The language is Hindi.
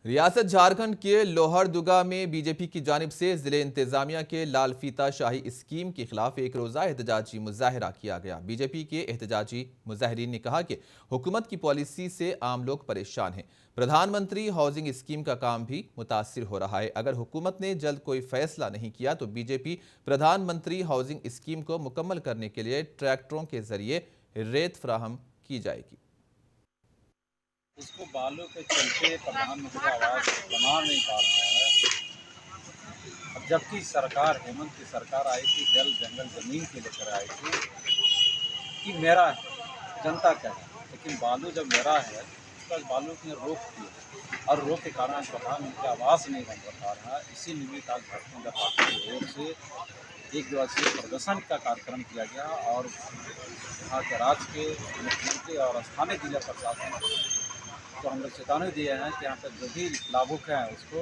रियासत झारखंड के लोहरदुगा में बीजेपी की जानिब से जिले इंतजामिया के लाल फीता शाही स्कीम के खिलाफ एक रोजा एहतजाजी मुजाहरा किया गया। बीजेपी के एहतजाजी मुजाहरीन ने कहा कि हुकूमत की पॉलिसी से आम लोग परेशान हैं। प्रधानमंत्री हाउसिंग स्कीम का काम भी मुतासिर हो रहा है। अगर हुकूमत ने जल्द कोई फैसला नहीं किया तो बीजेपी प्रधानमंत्री हाउसिंग स्कीम को मुकम्मल करने के लिए ट्रैक्टरों के जरिए रेत फराहम की जाएगी। इसको बालू के चलते प्रधानमंत्री आवास बना नहीं पा रहा है। अब जबकि सरकार हेमंत की सरकार आई थी, जल जंगल जमीन के लेकर आई थी कि मेरा है, जनता का है, लेकिन बालू जब मेरा है तो बालू ने रोक दिया और रोक के कारण प्रधानमंत्री आवास नहीं बन पा रहा है। इसी निमित्त आज भारतीय जनता पार्टी की ओर से एक दिवसीय प्रदर्शन का कार्यक्रम किया गया और यहाँ के राज्य के मुख्यमंत्री और स्थानीय जिला प्रशासन को हम लोग चेतावनी दिए हैं कि यहाँ पर जो भी लाभुक हैं उसको